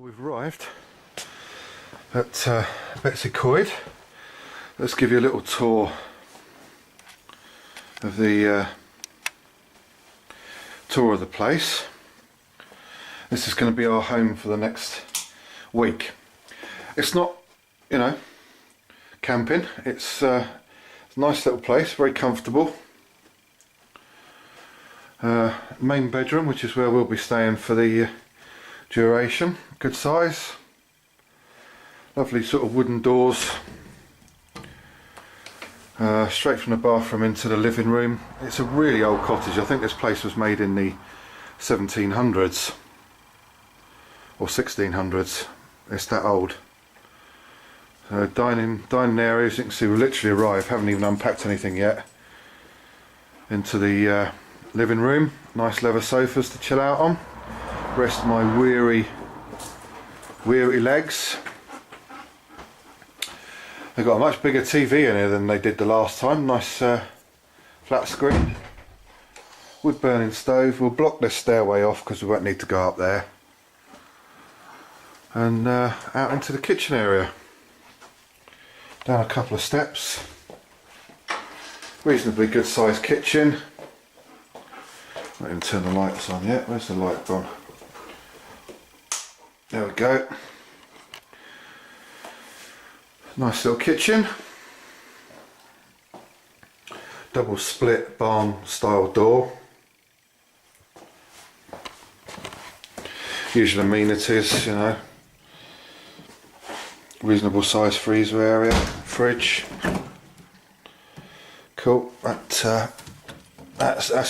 We've arrived at Betwy Coed. Let's give you a little tour of the place. This is going to be our home for the next week. It's not, you know, camping. It's a nice little place, very comfortable. Main bedroom, which is where we'll be staying for the duration. Good size. Lovely sort of wooden doors. Straight from the bathroom into the living room. It's a really old cottage. I think this place was made in the 1700s or 1600s. It's that old. Dining area, as you can see, we literally arrived, haven't even unpacked anything yet. Into the living room. Nice leather sofas to chill out on. Rest my weary legs. They've got a much bigger TV in here than they did the last time. Nice flat screen. Wood burning stove. We'll block this stairway off because we won't need to go up there. And out into the kitchen area. Down a couple of steps. Reasonably good sized kitchen. Not even turn the lights on yet. Where's the light gone? There we go. Nice little kitchen. Double split barn style door. Usual amenities, you know. Reasonable size freezer area. Fridge. Cool. That's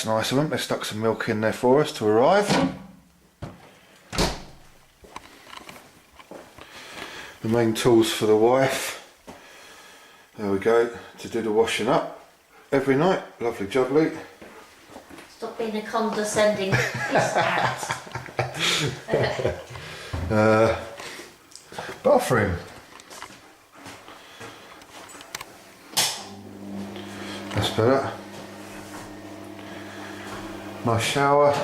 nice of them. They stuck some milk in there for us to arrive. The main tools for the wife. There we go, to do the washing up every night. Lovely jubbly. Stop being a condescending cat. Bathroom. That's better. Nice shower.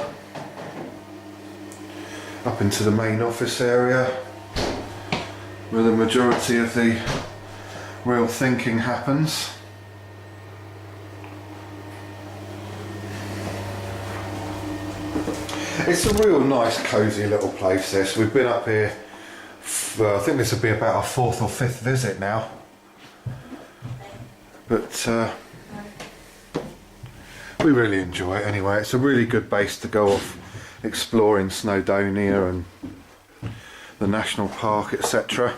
Up into the main office area, where the majority of the real thinking happens. It's a real nice cosy little place this. We've been up here for, I think this will be about our 4th or 5th visit now. But we really enjoy it anyway. It's a really good base to go off exploring Snowdonia and the national park, etc.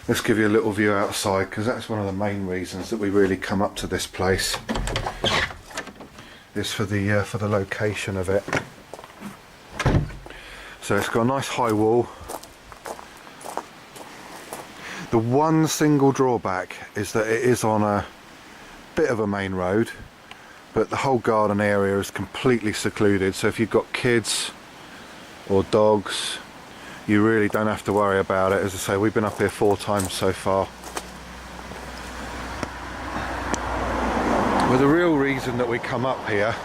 Let's give you a little view outside, because that's one of the main reasons that we really come up to this place. Is for the location of it. So it's got a nice high wall. The one single drawback is that it is on a bit of a main road, but the whole garden area is completely secluded. So if you've got kids or dogs, you really don't have to worry about it. As I say, we've been up here 4 times so far. Well, the real reason that we come up here,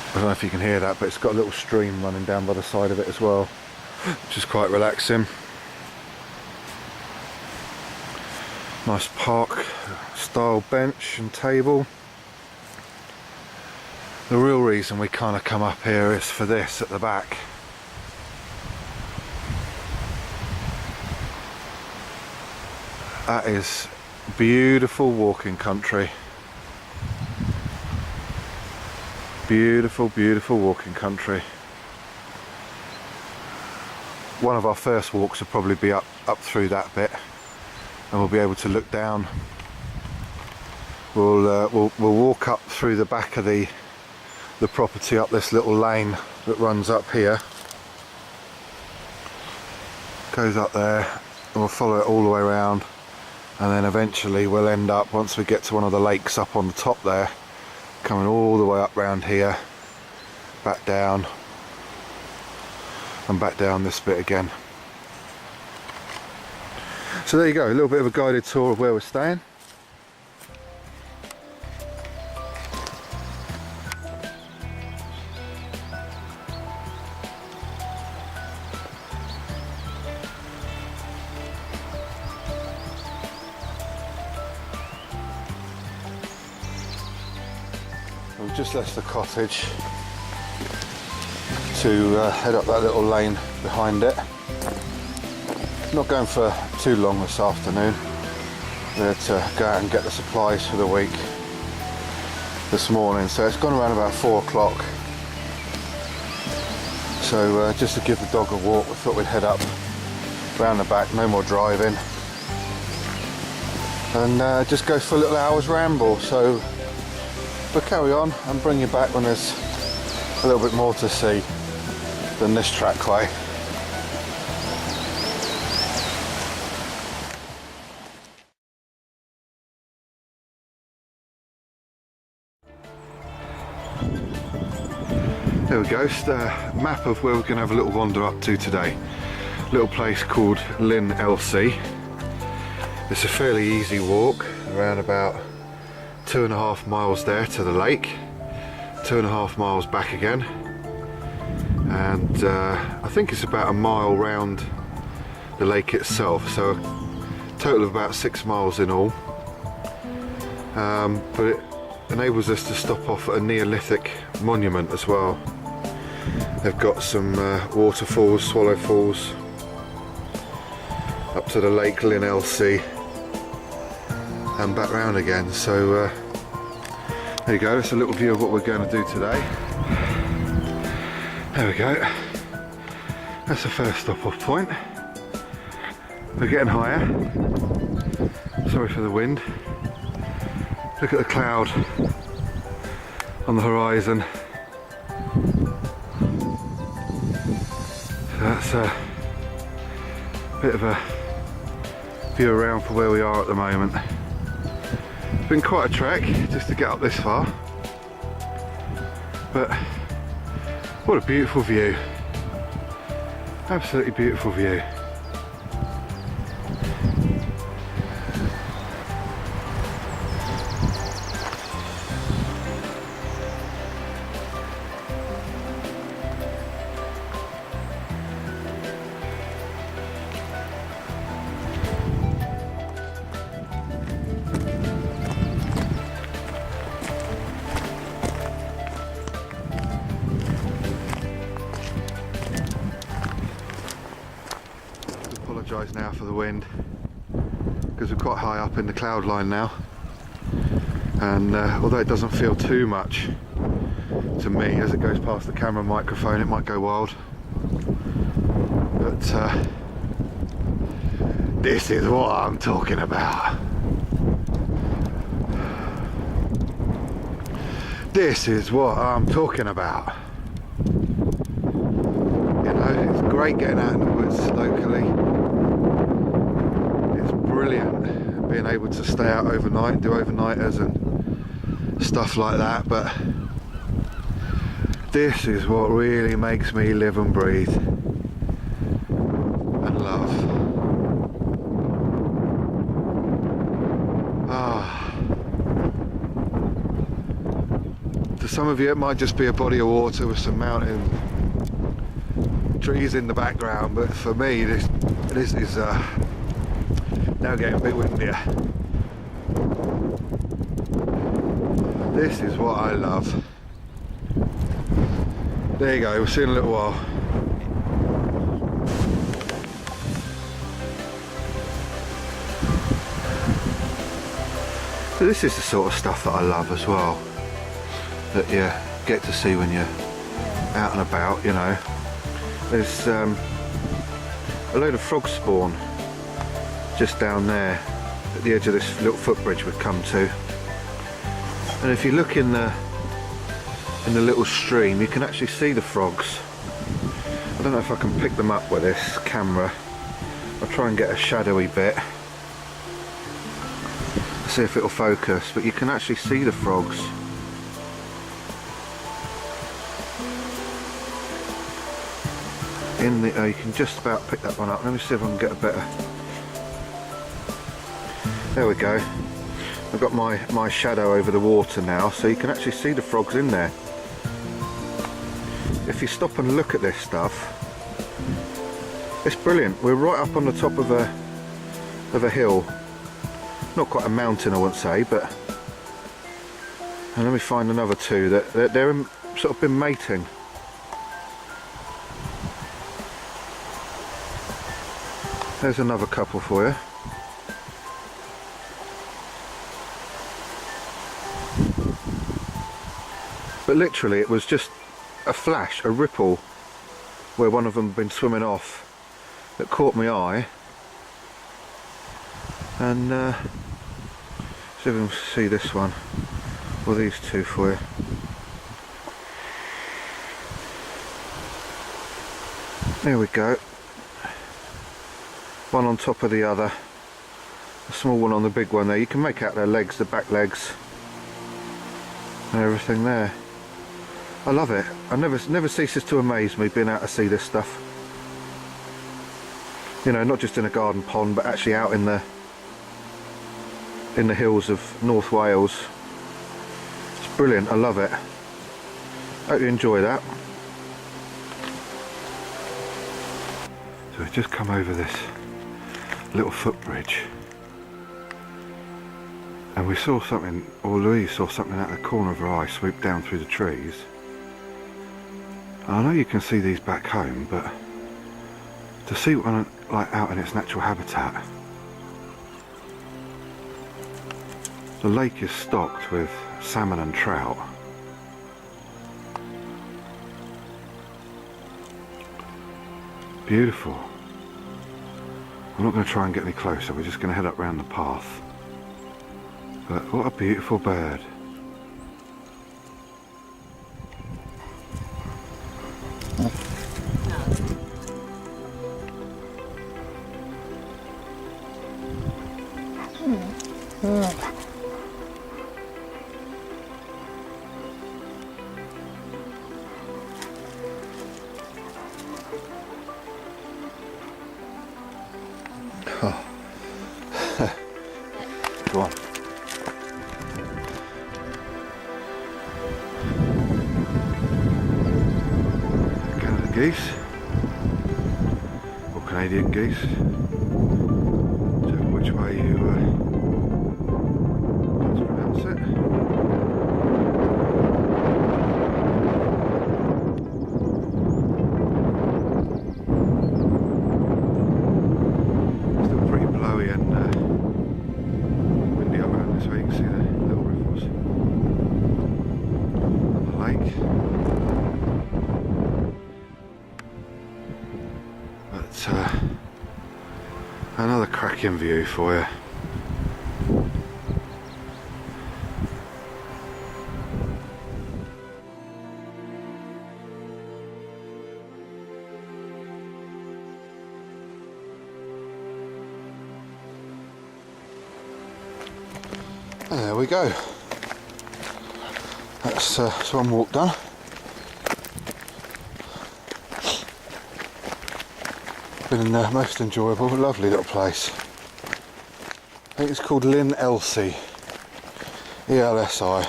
I don't know if you can hear that, but it's got a little stream running down by the side of it as well, which is quite relaxing. Nice park style bench and table. The real reason we kind of come up here is for this at the back. That is beautiful walking country. Beautiful, beautiful walking country. One of our first walks will probably be up through that bit, and we'll be able to look down. We'll walk up through the back of the property, up this little lane that runs up here, goes up there, and we'll follow it all the way around, and then eventually we'll end up, once we get to one of the lakes up on the top there, coming all the way up round here, back down, and back down this bit again. So there you go, a little bit of a guided tour of where we're staying. just left the cottage to head up that little lane behind it. Not going for too long this afternoon. We're to go out and get the supplies for the week this morning, so it's gone around about 4 o'clock. So just to give the dog a walk, we thought we'd head up round the back, no more driving, and just go for a little hour's ramble. So we'll carry on and bring you back when there's a little bit more to see than this trackway. There we go, it's the map of where we're going to have a little wander up to today. Little place called Lynn LC. It's a fairly easy walk, around about 2.5 miles there to the lake, 2.5 miles back again, and I think it's about a mile round the lake itself, so a total of about 6 miles in all. But it enables us to stop off at a Neolithic monument as well. They've got some waterfalls, Swallow Falls, up to the Lake Lynn LC and back round again. So there you go, that's a little view of what we're going to do today. There we go, that's the first stop off point. We're getting higher, sorry for the wind. Look at the cloud on the horizon. So that's a bit of a view around for where we are at the moment. It's been quite a trek just to get up this far, but what a beautiful view, absolutely beautiful view. Apologise now for the wind, because we're quite high up in the cloud line now, and although it doesn't feel too much to me, as it goes past the camera microphone it might go wild, but this is what I'm talking about. This is what I'm talking about. You know, it's great getting out in the woods locally. It's brilliant being able to stay out overnight, do overnighters and stuff like that, but this is what really makes me live and breathe and love. To some of you it might just be a body of water with some mountain trees in the background, but for me this is now getting a bit windier. This is what I love. There you go, we'll see you in a little while. So this is the sort of stuff that I love as well, that you get to see when you're out and about, you know. There's a load of frog spawn just down there at the edge of this little footbridge we've come to, and if you look in the little stream you can actually see the frogs. I don't know if I can pick them up with this camera. I'll try and get a shadowy bit, see if it'll focus, but you can actually see the frogs. In the, you can just about pick that one up. Let me see if I can get a better. There we go. I've got my shadow over the water now, so you can actually see the frogs in there. If you stop and look at this stuff, it's brilliant. We're right up on the top of a hill. Not quite a mountain, I wouldn't say, but And let me find another two that they're sort of been mating. There's another couple for you. But literally it was just a flash, a ripple, where one of them had been swimming off, that caught my eye. And see if we can see this one, or these two for you. There we go. One on top of the other. A small one on the big one there. You can make out their legs, the back legs, and everything there. I love it. I never ceases to amaze me being able to see this stuff. You know, not just in a garden pond, but actually out in the hills of North Wales. It's brilliant. I love it. Hope you enjoy that. So we've just come over this little footbridge, and we saw something, or Louise saw something out of the corner of her eye swoop down through the trees. I know you can see these back home, but to see one like out in its natural habitat. The lake is stocked with salmon and trout. Beautiful. I'm not going to try and get any closer, we're just going to head up round the path. But what a beautiful bird. Oh. Go on. Canada geese, or Canadian geese, so which way you want to pronounce it. Still pretty blowy and windy up around this way. You can see the little ripples on the lake. But another cracking view for you. And there we go. That's one walk done. Been most enjoyable, lovely little place. I think it's called Lynn Elsie, E-L-S-I.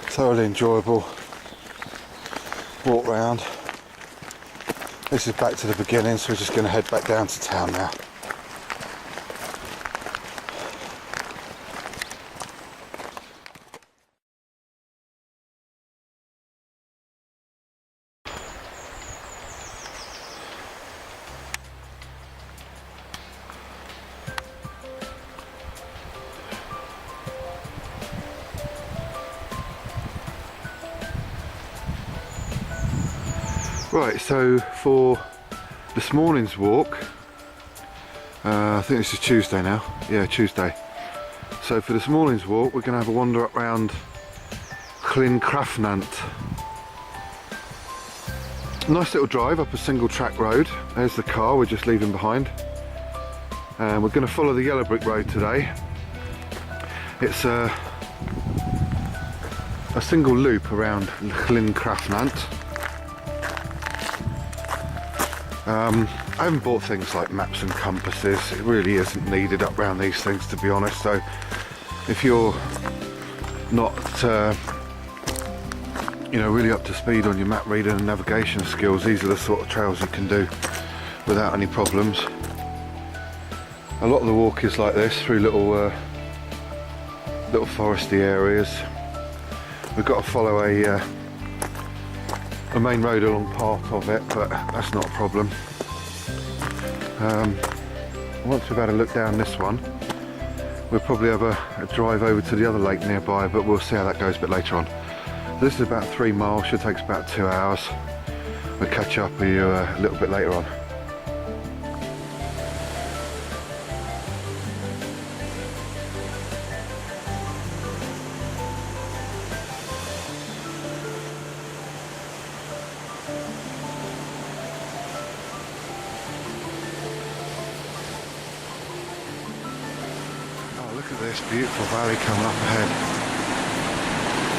Thoroughly enjoyable walk round. This is back to the beginning, so we're just going to head back down to town now. Right, so for this morning's walk, I think this is Tuesday now, yeah, Tuesday. So for this morning's walk, we're going to have a wander up round Clyn-Crafnant. Nice little drive up a single track road. There's the car we're just leaving behind. And we're going to follow the yellow brick road today. It's a single loop around Clyn-Crafnant. I haven't bought things like maps and compasses. It really isn't needed up around these things, to be honest. So if you're not you know, really up to speed on your map reading and navigation skills, these are the sort of trails you can do without any problems. A lot of the walk is like this, through little little foresty areas. We've got to follow a main road along part of it, but that's not a problem. Once we've had a look down this one, we'll probably have a drive over to the other lake nearby, but we'll see how that goes a bit later on. This is about 3 miles, should take us about 2 hours. We'll catch up with you a little bit later on. Look at this beautiful valley coming up ahead.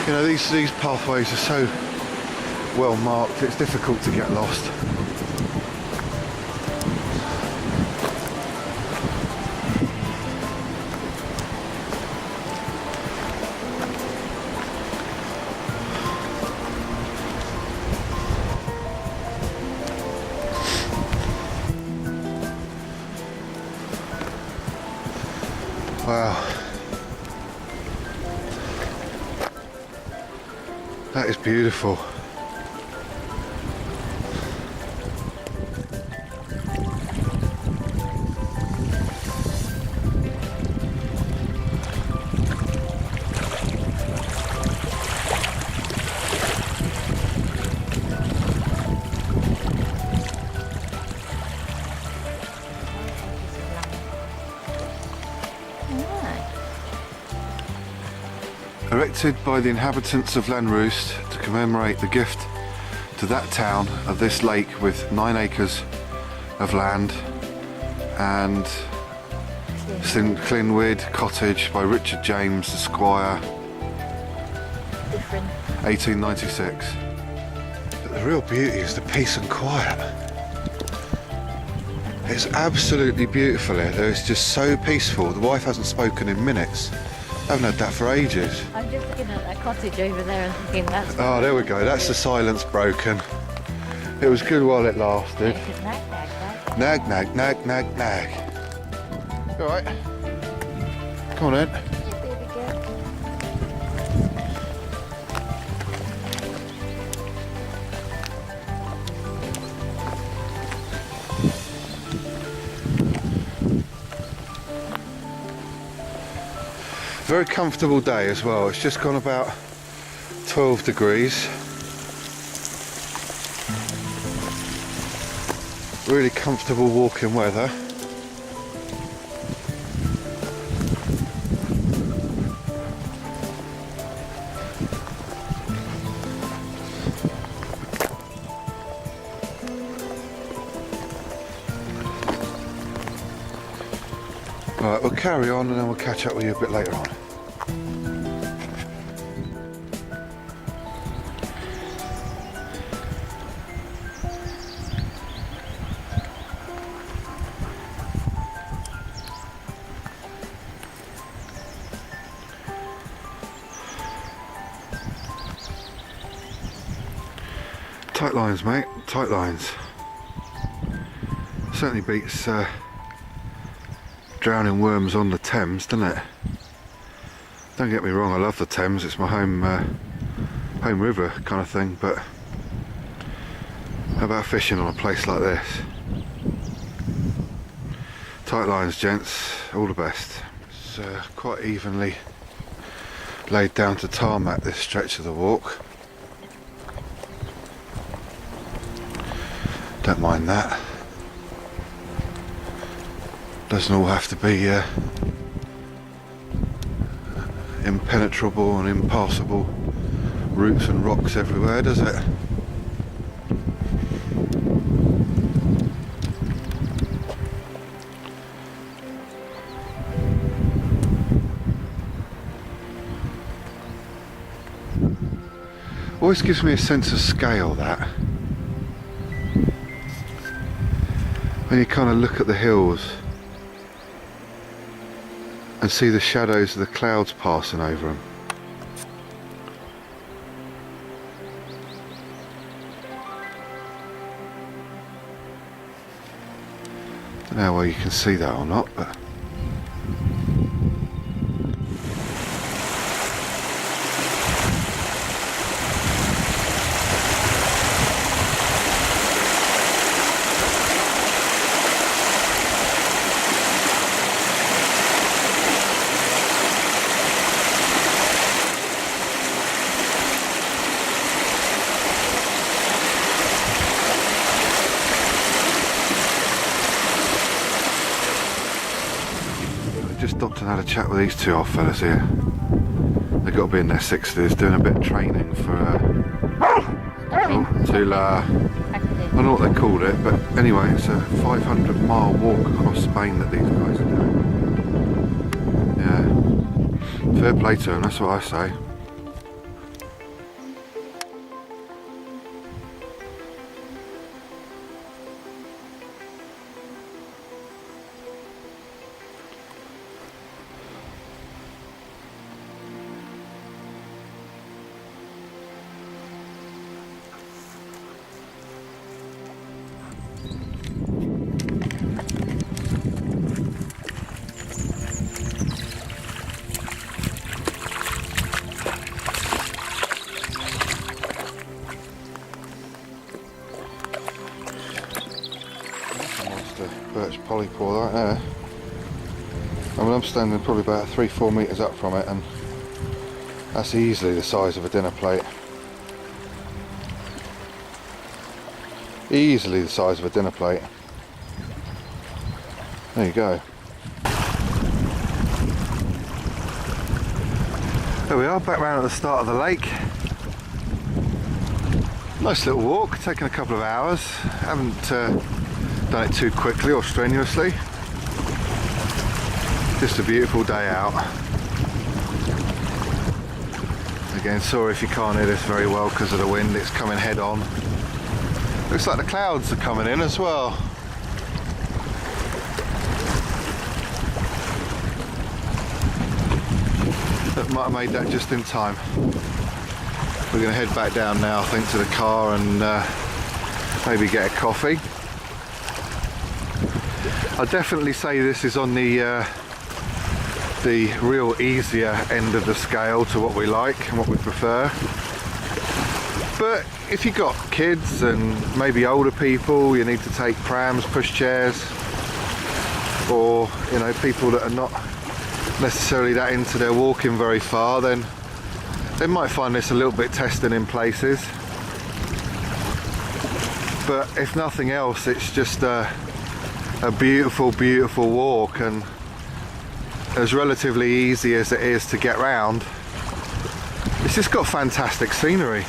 You know, these pathways are so well marked, it's difficult to get lost. Wow, that is beautiful. Erected by the inhabitants of Lanroost to commemorate the gift to that town of this lake with 9 acres of land, and Clinwyd cottage by Richard James Esquire, 1896. But the real beauty is the peace and quiet. It's absolutely beautiful here. It's just so peaceful. The wife hasn't spoken in minutes. I haven't had that for ages. I'm just looking at that cottage over there and thinking that's... Oh, there we go. That's the silence broken. It was good while it lasted. Nag, nag, nag, nag, nag. All right. Come on in. Very comfortable day as well. It's just gone about 12 degrees. Really comfortable walking weather. Right, we'll carry on and then we'll catch up with you a bit later on. Tight lines, mate, tight lines. Certainly beats drowning worms on the Thames, doesn't it? Don't get me wrong, I love the Thames, it's my home river kind of thing, but how about fishing on a place like this? Tight lines, gents, all the best. It's quite evenly laid down to tarmac, this stretch of the walk. Don't mind that. Doesn't all have to be impenetrable and impassable roots and rocks everywhere, does it? Always gives me a sense of scale, that. When you kind of look at the hills and see the shadows of the clouds passing over them. Don't know whether you can see that or not, but So I had a chat with these two old fellas here. They've got to be in their 60s, doing a bit of training for I don't know what they called it, but anyway, it's a 500-mile walk across Spain that these guys are doing. Yeah, fair play to them, that's what I say. Birch polypore right there. I mean, I'm standing probably about 3-4 metres up from it, and that's easily the size of a dinner plate. Easily the size of a dinner plate. There you go. There we are, back round at the start of the lake. Nice little walk, taken a couple of hours. Haven't done it too quickly or strenuously. Just a beautiful day out. Again, sorry if you can't hear this very well because of the wind, it's coming head on. Looks like the clouds are coming in as well. That might have made that just in time. We're going to head back down now, I think, to the car and maybe get a coffee. I'd definitely say this is on the real easier end of the scale to what we like and what we prefer. But if you've got kids and maybe older people, you need to take prams, pushchairs, or you know, people that are not necessarily that into their walking very far, then they might find this a little bit testing in places. But if nothing else, it's just a beautiful, beautiful walk, and as relatively easy as it is to get round, it's just got fantastic scenery,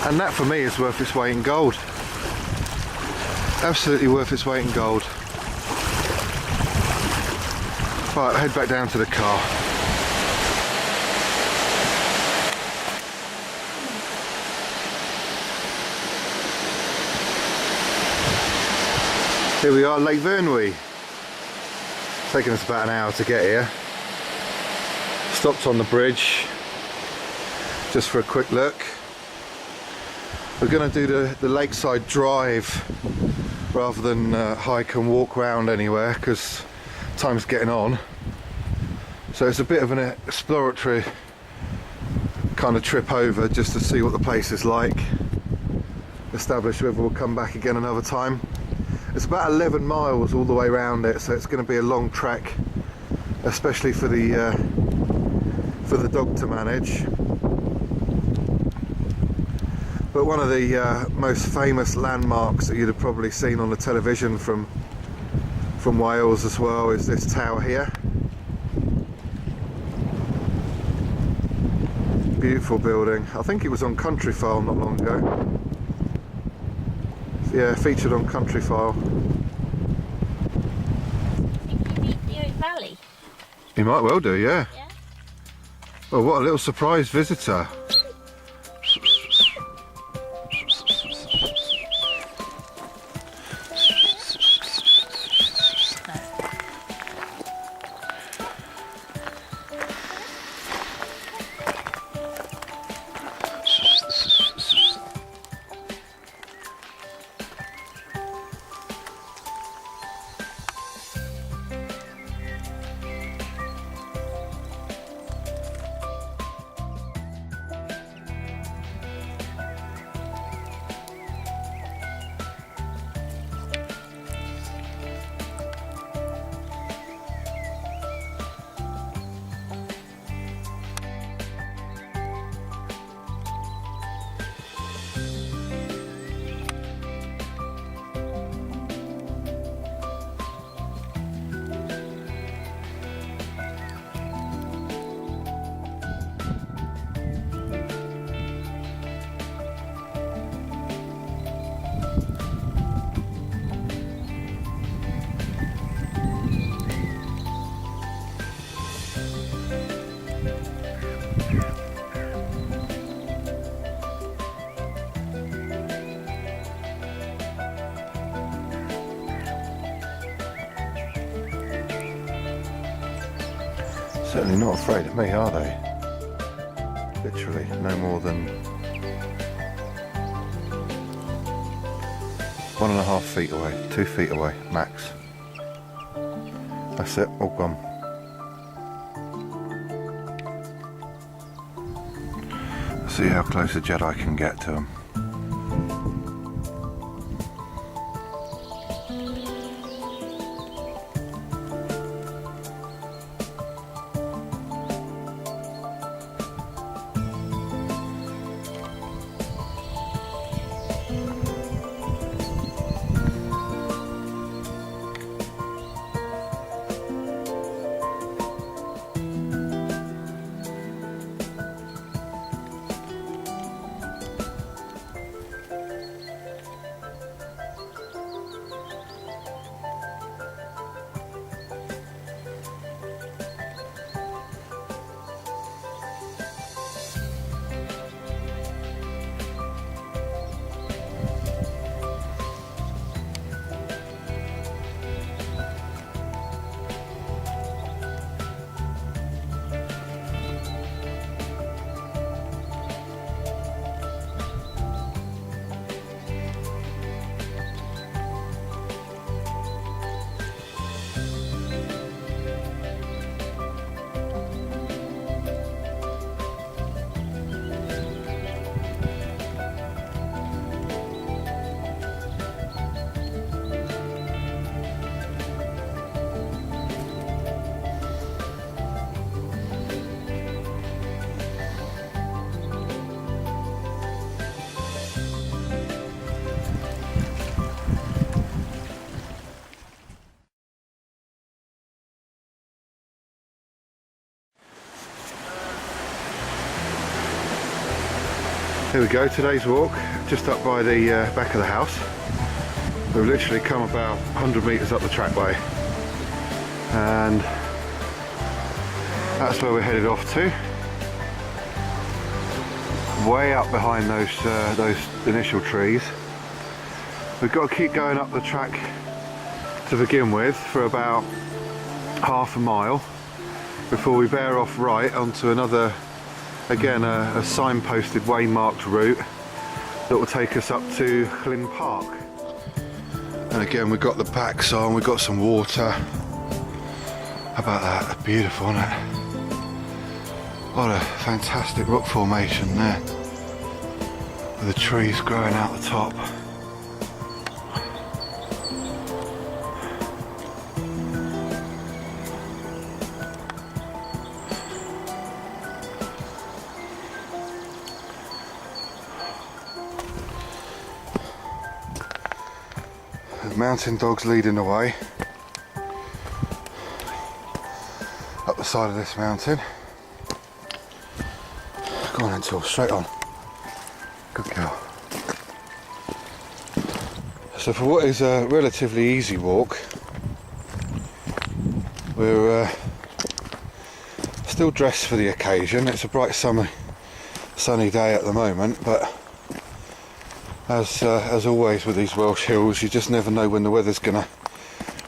and that for me is worth its weight in gold. Absolutely worth its weight in gold. Right, head back down to the car. Here we are, Lake Betwy. Taken us about an hour to get here. Stopped on the bridge just for a quick look. We're going to do the lakeside drive rather than hike and walk around anywhere because time's getting on. So it's a bit of an exploratory kind of trip over just to see what the place is like. Establish whether we'll come back again another time. It's about 11 miles all the way around it, so it's going to be a long trek, especially for the dog to manage. But one of the most famous landmarks that you'd have probably seen on the television from Wales as well is this tower here. Beautiful building. I think it was on Countryfile not long ago. Yeah, featured on Countryfile. I think you meet Valley. You might well do, yeah. Yeah. Oh, what a little surprise visitor. Certainly not afraid of me, are they? Literally no more than 1.5 feet away, 2 feet away, max. That's it, all gone. See how close a Jedi can get to them. Here we go, today's walk, just up by the back of the house. We've literally come about 100 metres up the trackway, and that's where we're headed off to. Way up behind those initial trees. We've got to keep going up the track to begin with for about half a mile before we bear off right onto another, again a signposted waymarked route that will take us up to Llyn Park. And again we've got the packs on, we've got some water. How about that? Beautiful, isn't it? What a fantastic rock formation there, with the trees growing out the top. Mountain dogs leading the way up the side of this mountain. Go on then, Tor, straight on. Good girl. So for what is a relatively easy walk, we're still dressed for the occasion. It's a bright sunny day at the moment, but as always with these Welsh hills, you just never know when the weather's gonna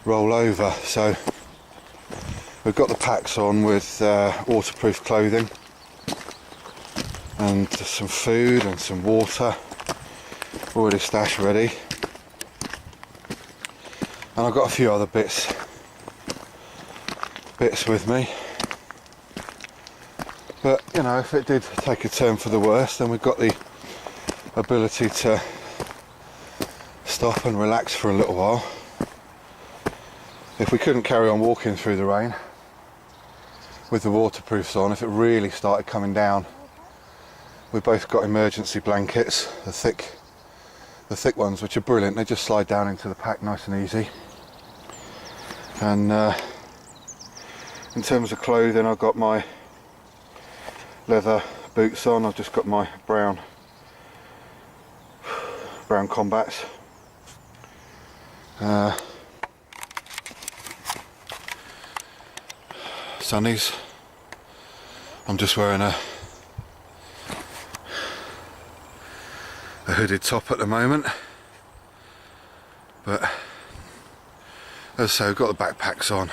roll over. So we've got the packs on with waterproof clothing and some food and some water already stashed ready, and I've got a few other bits with me. But you know, if it did take a turn for the worse, then we've got the ability to stop and relax for a little while. If we couldn't carry on walking through the rain with the waterproofs on, if it really started coming down, we've both got emergency blankets, the thick ones, which are brilliant. They just slide down into the pack nice and easy. And in terms of clothing, I've got my leather boots on. I've just got my brown combats. Sunnies. I'm just wearing a hooded top at the moment, but as I say, we've got the backpacks on,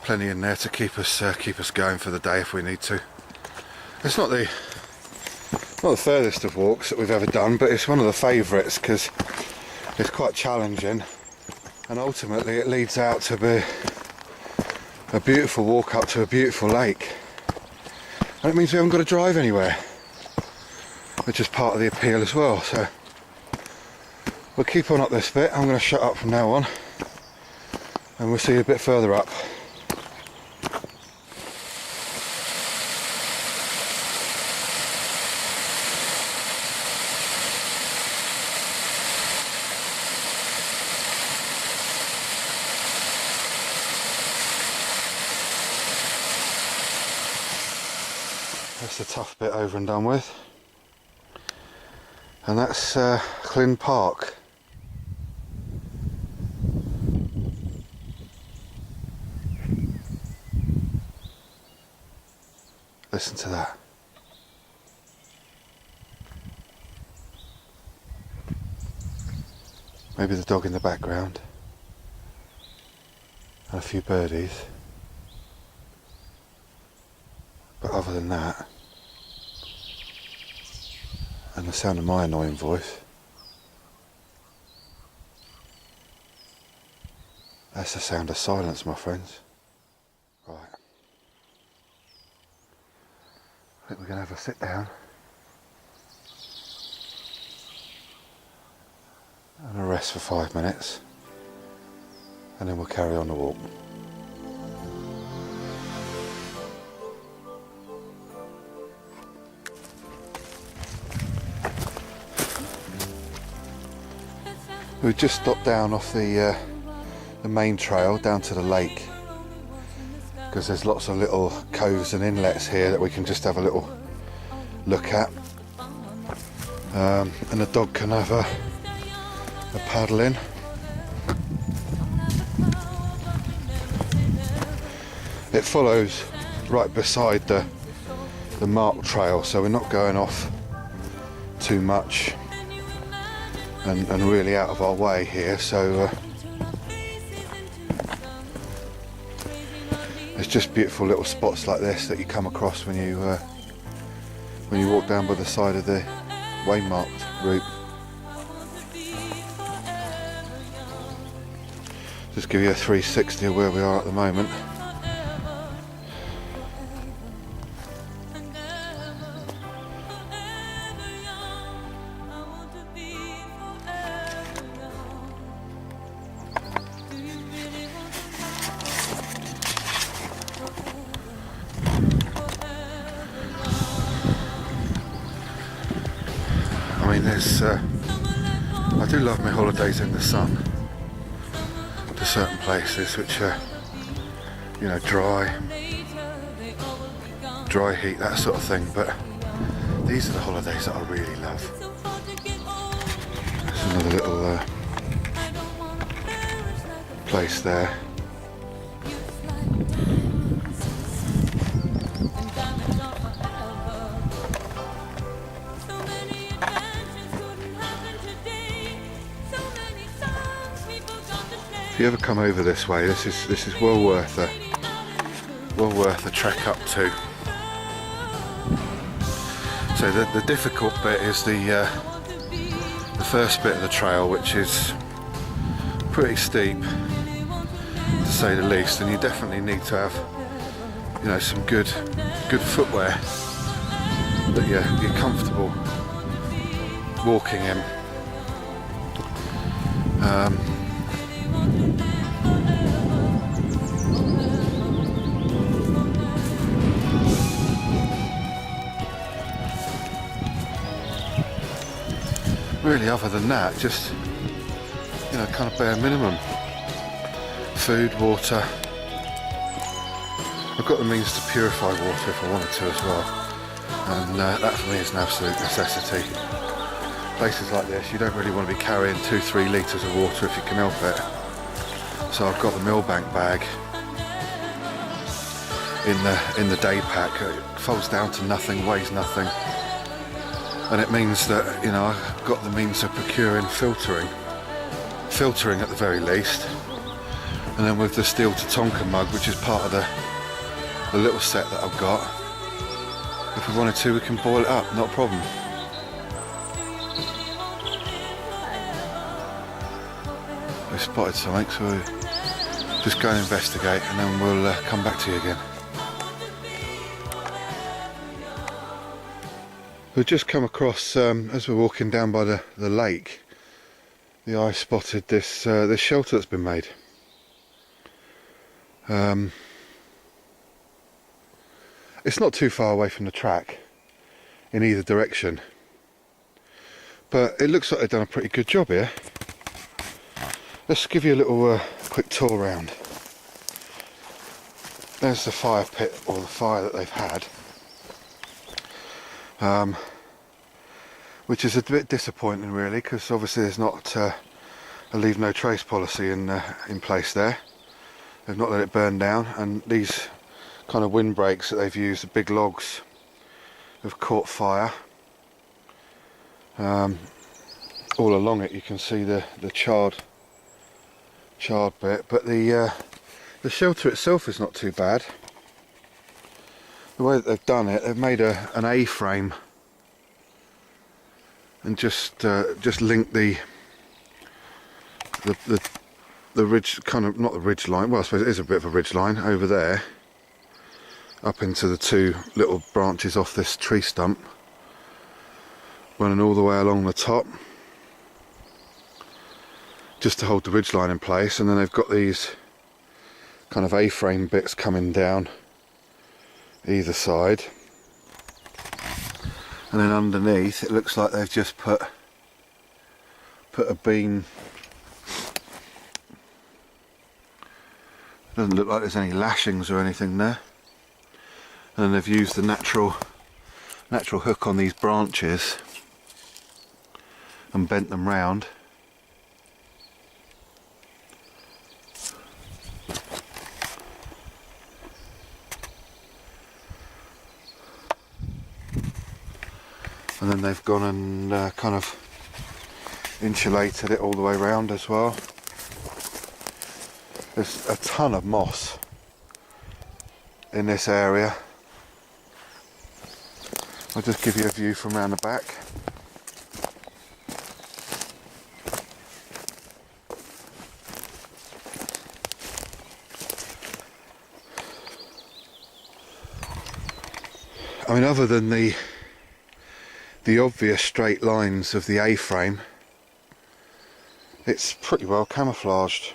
plenty in there to keep us going for the day if we need to. It's not the furthest of walks that we've ever done, but it's one of the favourites because it's quite challenging, and ultimately it leads out to be a beautiful walk up to a beautiful lake, and it means we haven't got to drive anywhere, which is part of the appeal as well. So we'll keep on up this bit. I'm going to shut up from now on, and we'll see you a bit further up. That's the tough bit over and done with, and that's Clyn Park. Listen to that. Maybe the dog in the background and a few birdies, but other than that, and the sound of my annoying voice, that's the sound of silence, my friends. Right, I think we're going to have a sit down and a rest for 5 minutes, and then we'll carry on the walk. We've just stopped down off the main trail down to the lake, because there's lots of little coves and inlets here that we can just have a little look at, and the dog can have a paddle in. It follows right beside the marked trail, so we're not going off too much and really out of our way here, so there's just beautiful little spots like this that you come across when you walk down by the side of the waymarked route. Just give you a 360 of where we are at the moment. I mean, I do love my holidays in the sun to certain places which are, you know, dry heat, that sort of thing, but these are the holidays that I really love. There's another little place there. If you ever come over this way, this is well worth a trek up to. So the difficult bit is the first bit of the trail, which is pretty steep to say the least, and you definitely need to have, you know, some good footwear that you're comfortable walking in. Really, other than that, just, you know, kind of bare minimum. Food, water. I've got the means to purify water if I wanted to as well, and that for me is an absolute necessity. Places like this, you don't really want to be carrying 2-3 litres of water if you can help it. So I've got the Millbank bag in the day pack. It folds down to nothing, weighs nothing. And it means that, you know, I've got the means of procuring filtering at the very least, And then with the steel Tatonka mug, which is part of the little set that I've got, if we wanted to, we can boil it up, not a problem. We spotted something, so we'll just go and investigate, and then we'll come back to you again. We've just come across, as we're walking down by the lake, the eye spotted this this shelter that's been made. It's not too far away from the track in either direction, but it looks like they've done a pretty good job here. Let's give you a little quick tour around. There's the fire pit, or the fire that they've had, which is a bit disappointing really, because obviously there's not a leave no trace policy in place there. They've not let it burn down, and these kind of windbreaks that they've used, the big logs, have caught fire. All along it you can see the charred bit, but the shelter itself is not too bad. The way that they've done it, they've made an A-frame and just linked the ridge, kind of, not the ridge line, well I suppose it is a bit of a ridge line over there, up into the two little branches off this tree stump, running all the way along the top, just to hold the ridge line in place. And then they've got these kind of A-frame bits coming down either side, and then underneath it looks like they've just put a beam. Doesn't look like there's any lashings or anything there, and then they've used the natural hook on these branches and bent them round. And then they've gone and kind of insulated it all the way around as well. There's a ton of moss in this area. I'll just give you a view from around the back. I mean, other than the obvious straight lines of the A-frame, it's pretty well camouflaged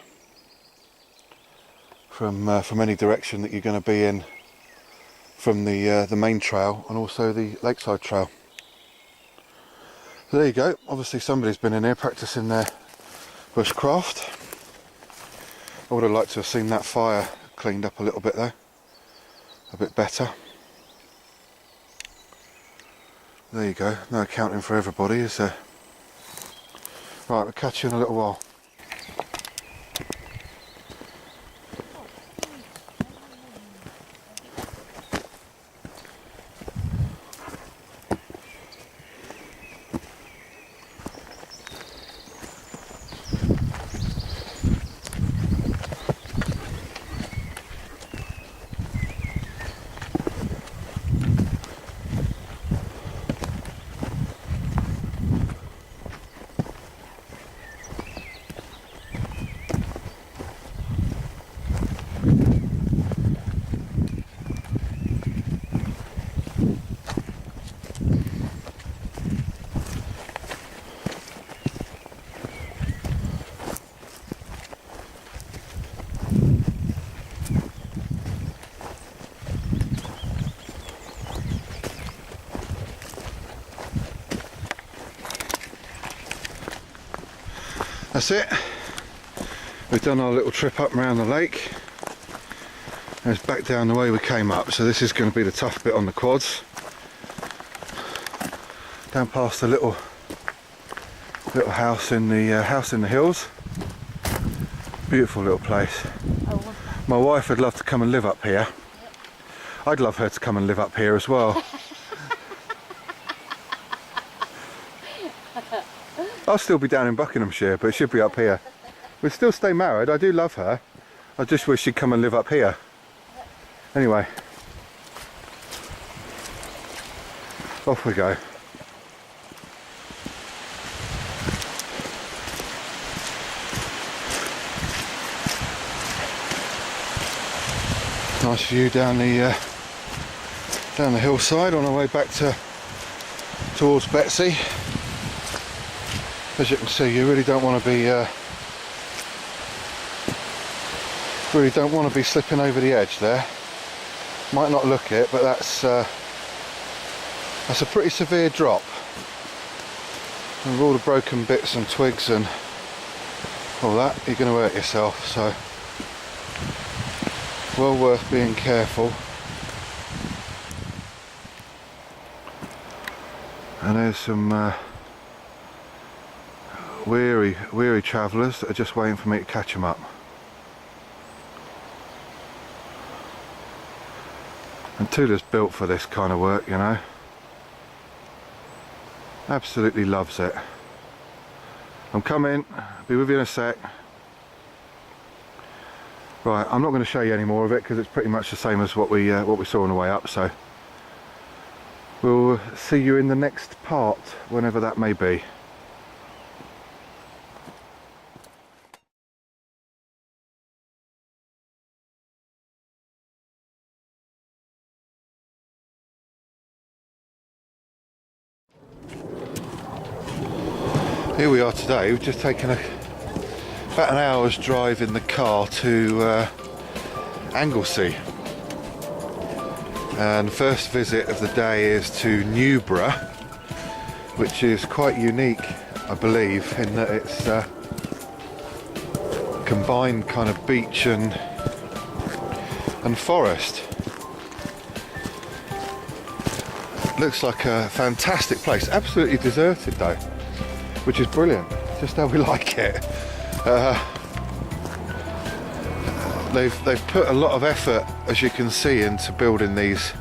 from any direction that you're going to be in, from the main trail and also the lakeside trail. So there you go. Obviously somebody's been in here practicing their bushcraft. I would have liked to have seen that fire cleaned up a little bit though, a bit better. There you go, no accounting for everybody, is there? Right, we'll catch you in a little while. That's it. We've done our little trip up around the lake. And it's back down the way we came up, so this is going to be the tough bit on the quads. Down past the little house in the hills. Beautiful little place. My wife would love to come and live up here. I'd love her to come and live up here as well. I'll still be down in Buckinghamshire, but she'll be up here. We'll still stay married. I do love her. I just wish she'd come and live up here. Anyway, off we go. Nice view down the hillside on our way back towards Betwy. As you can see, you really don't want to be slipping over the edge there. Might not look it, but that's a pretty severe drop. And with all the broken bits and twigs and all that, you're going to hurt yourself. So, well worth being careful. And there's some weary travellers that are just waiting for me to catch them up. And Tula's built for this kind of work, you know. Absolutely loves it. I'm coming, be with you in a sec. Right, I'm not going to show you any more of it because it's pretty much the same as what we saw on the way up, so we'll see you in the next part, whenever that may be. Here we are today. We've just taken about an hour's drive in the car to Anglesey, and the first visit of the day is to Newborough, which is quite unique, I believe, in that it's combined kind of beach and forest. Looks like a fantastic place. Absolutely deserted though, which is brilliant. Just how we like it. They've put a lot of effort, as you can see, into building these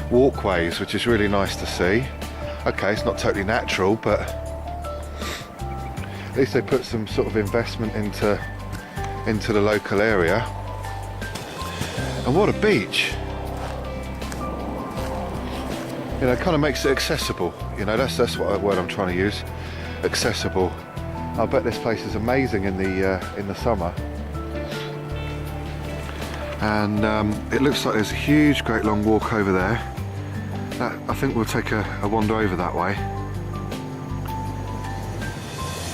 walkways, which is really nice to see. Okay, it's not totally natural, but at least they put some sort of investment into the local area. And what a beach! You know, it kind of makes it accessible. You know, that's what word I'm trying to use. Accessible. I bet this place is amazing in the summer. And it looks like there's a huge, great long walk over there. I think we'll take a wander over that way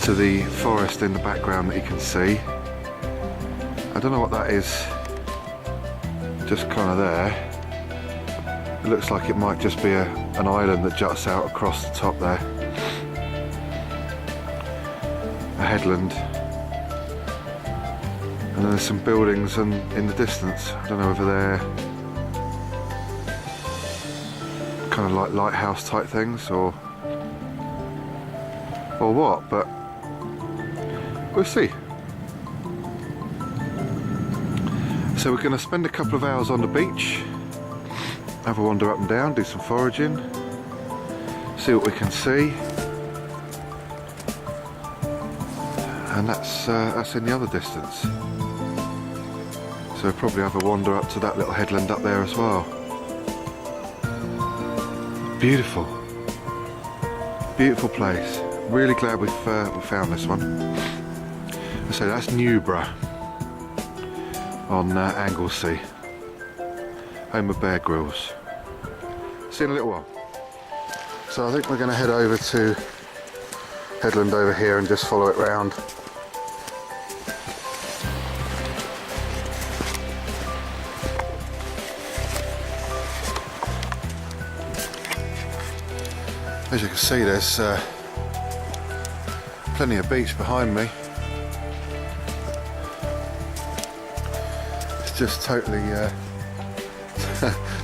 to the forest in the background that you can see. I don't know what that is, just kind of there. It looks like it might just be an island that juts out across the top there. A headland. And then there's some buildings in the distance. I don't know whether they're kind of like lighthouse type things or what, but we'll see. So we're going to spend a couple of hours on the beach, have a wander up and down, do some foraging, see what we can see, and that's in the other distance. So we'll probably have a wander up to that little headland up there as well. Beautiful, beautiful place. Really glad we found this one. So that's Newborough on Anglesey, home of Bear Grylls. See you in a little while. So I think we're going to head over to headland over here and just follow it round. As you can see, there's plenty of beach behind me. It's just totally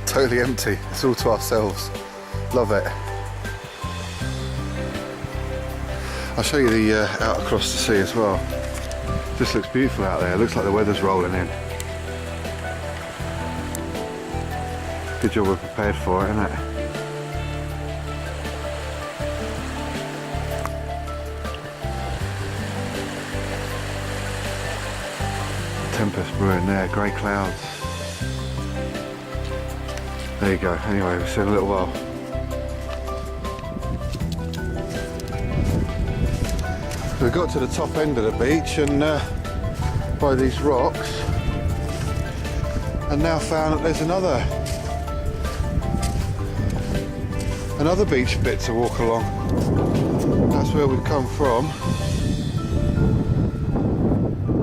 totally empty. It's all to ourselves. Love it. I'll show you the out across the sea as well. Just looks beautiful out there. It looks like the weather's rolling in. Good job we're prepared for it, isn't it? tempest brewing there, grey clouds. There you go. Anyway, we'll see you in a little while. We got to the top end of the beach and by these rocks, and now found that there's another beach bit to walk along. That's where we've come from.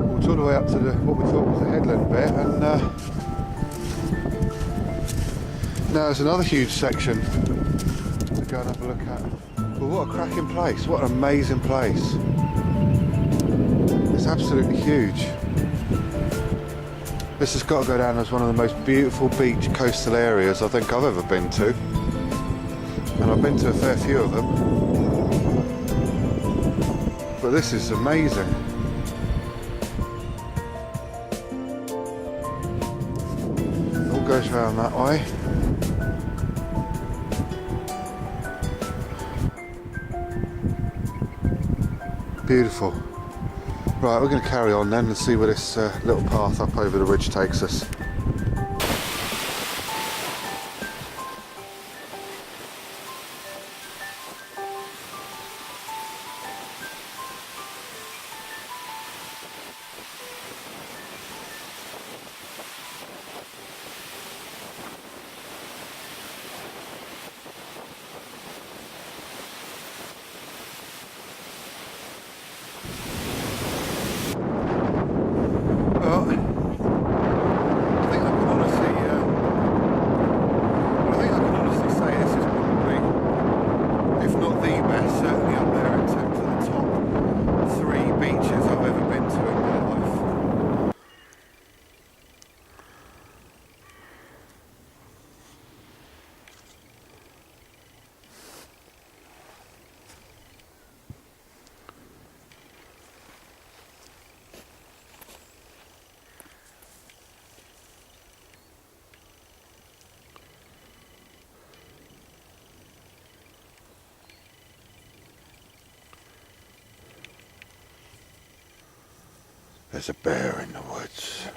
Walked all the way up to what we thought was the headland bit, and now there's another huge section to go and have a look at. Well, what a cracking place, what an amazing place. It's absolutely huge. This has got to go down as one of the most beautiful beach coastal areas I think I've ever been to. And I've been to a fair few of them. But this is amazing. All goes round that way. Beautiful. Right, we're going to carry on then and see where this little path up over the ridge takes us. Well, I think I can honestly say this is probably, if not the best, certainly up there in terms of the top 3 beaches I've ever been to in my life. There's a bear in the woods.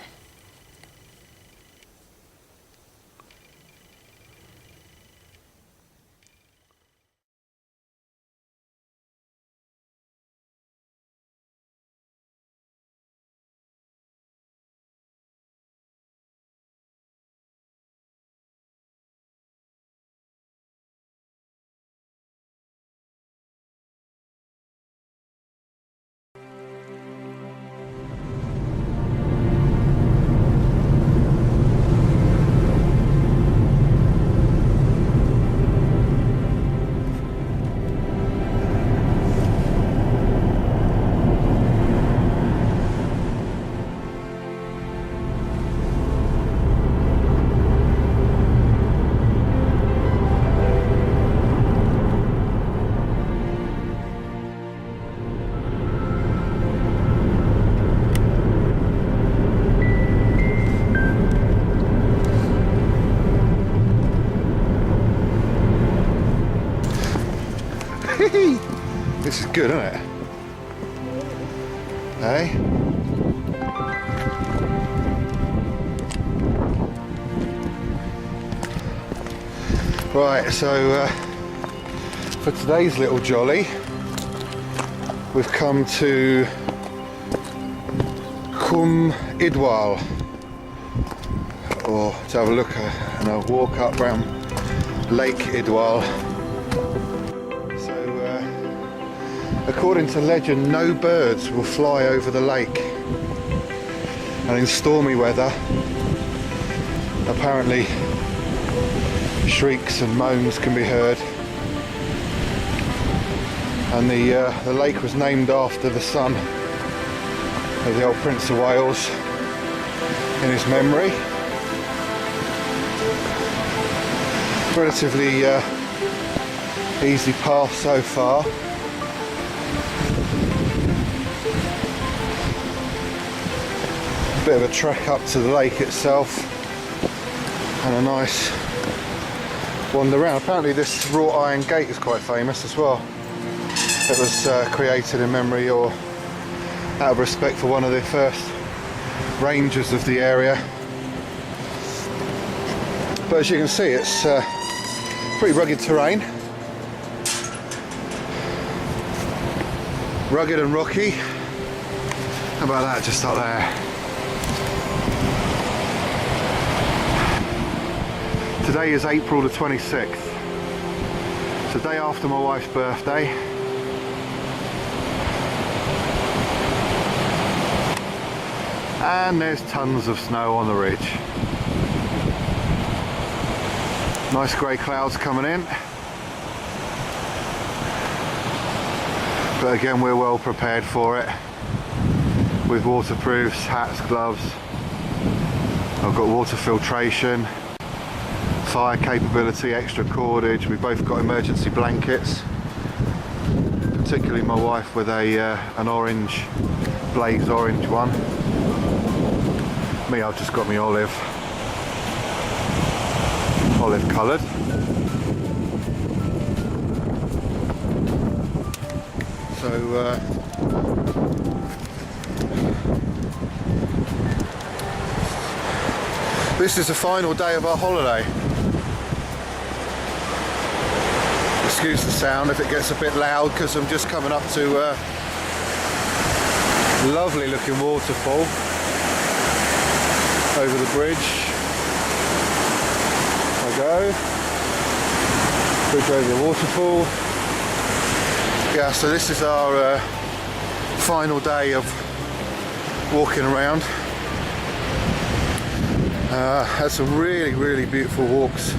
This is good, isn't it? Hey? Right, so for today's little jolly, we've come to coed, or to have a look and a walk up around Lake Idwal. According to legend, no birds will fly over the lake, and in stormy weather apparently shrieks and moans can be heard. And the lake was named after the son of the old Prince of Wales in his memory. Relatively easy path so far. Bit of a trek up to the lake itself and a nice wander around. Apparently this wrought iron gate is quite famous as well. It was created in memory or out of respect for one of the first rangers of the area. But as you can see, it's pretty rugged terrain. Rugged and rocky. How about that, just up there? Today is April the 26th. It's the day after my wife's birthday. And there's tons of snow on the ridge. Nice grey clouds coming in. But again, we're well prepared for it. With waterproofs, hats, gloves. I've got water filtration, fire capability, extra cordage. We've both got emergency blankets. Particularly my wife with an orange, blaze orange one. Me, I've just got my olive coloured. So this is the final day of our holiday. Excuse the sound if it gets a bit loud, because I'm just coming up to a lovely looking waterfall over the bridge. I go. Bridge over the waterfall. Yeah, so this is our final day of walking around. Had some really beautiful walks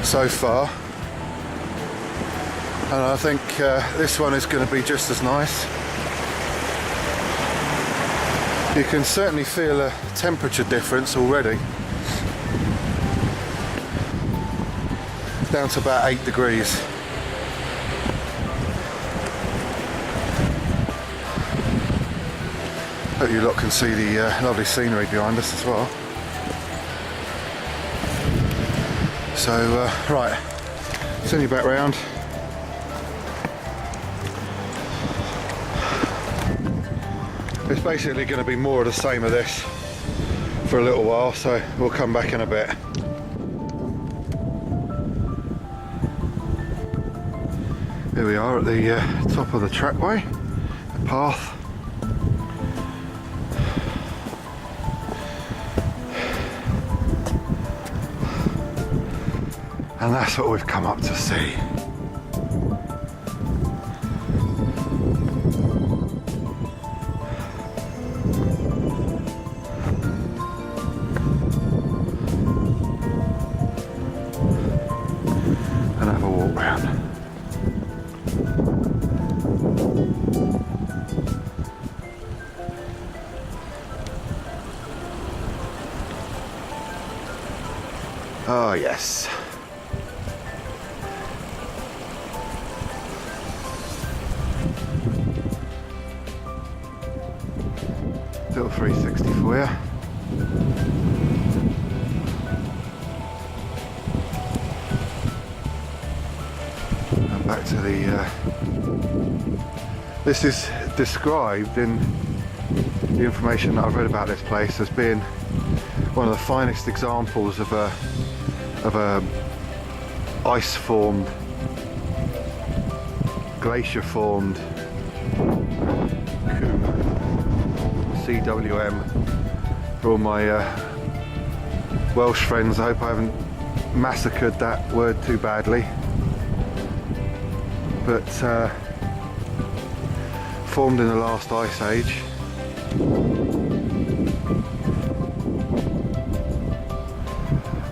so far, and I think this one is going to be just as nice. You can certainly feel a temperature difference already, down to about 8 degrees. Hope you lot can see the lovely scenery behind us as well. So right, send you back round. It's basically going to be more of the same of this for a little while, so we'll come back in a bit. Here we are at the top of the trackway, the path. And that's what we've come up to see. And have a walk round. Oh yes. Little 360 for you. And back to the this is described in the information that I've read about this place as being one of the finest examples of a ice formed, glacier formed CWM. For all my Welsh friends, I hope I haven't massacred that word too badly, but formed in the last ice age.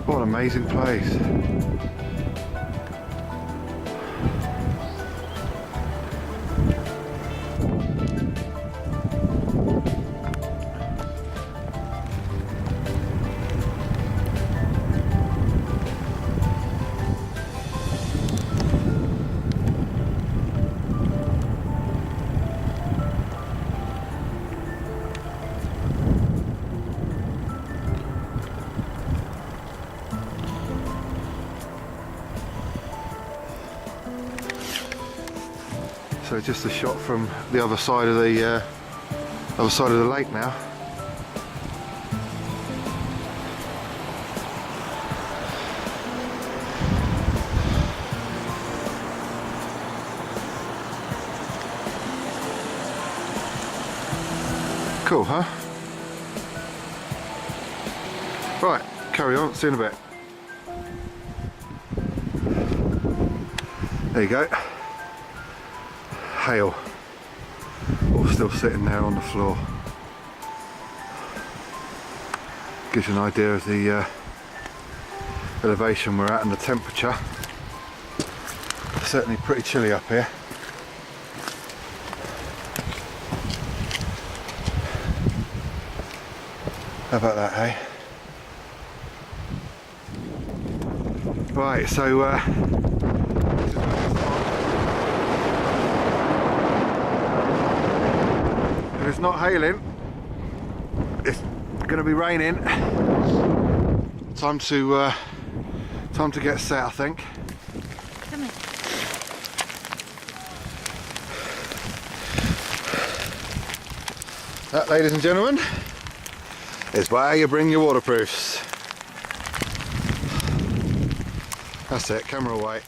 What an amazing place. So just a shot from the other side of the lake now. Cool, huh? Right, carry on, see you in a bit. There you go. Hail. All still sitting there on the floor. Gives you an idea of the elevation we're at and the temperature. It's certainly pretty chilly up here. How about that, hey? Right, so if it's not hailing, it's going to be raining. Time to get set, I think. Come here. That, ladies and gentlemen, is why you bring your waterproofs. That's it, camera away.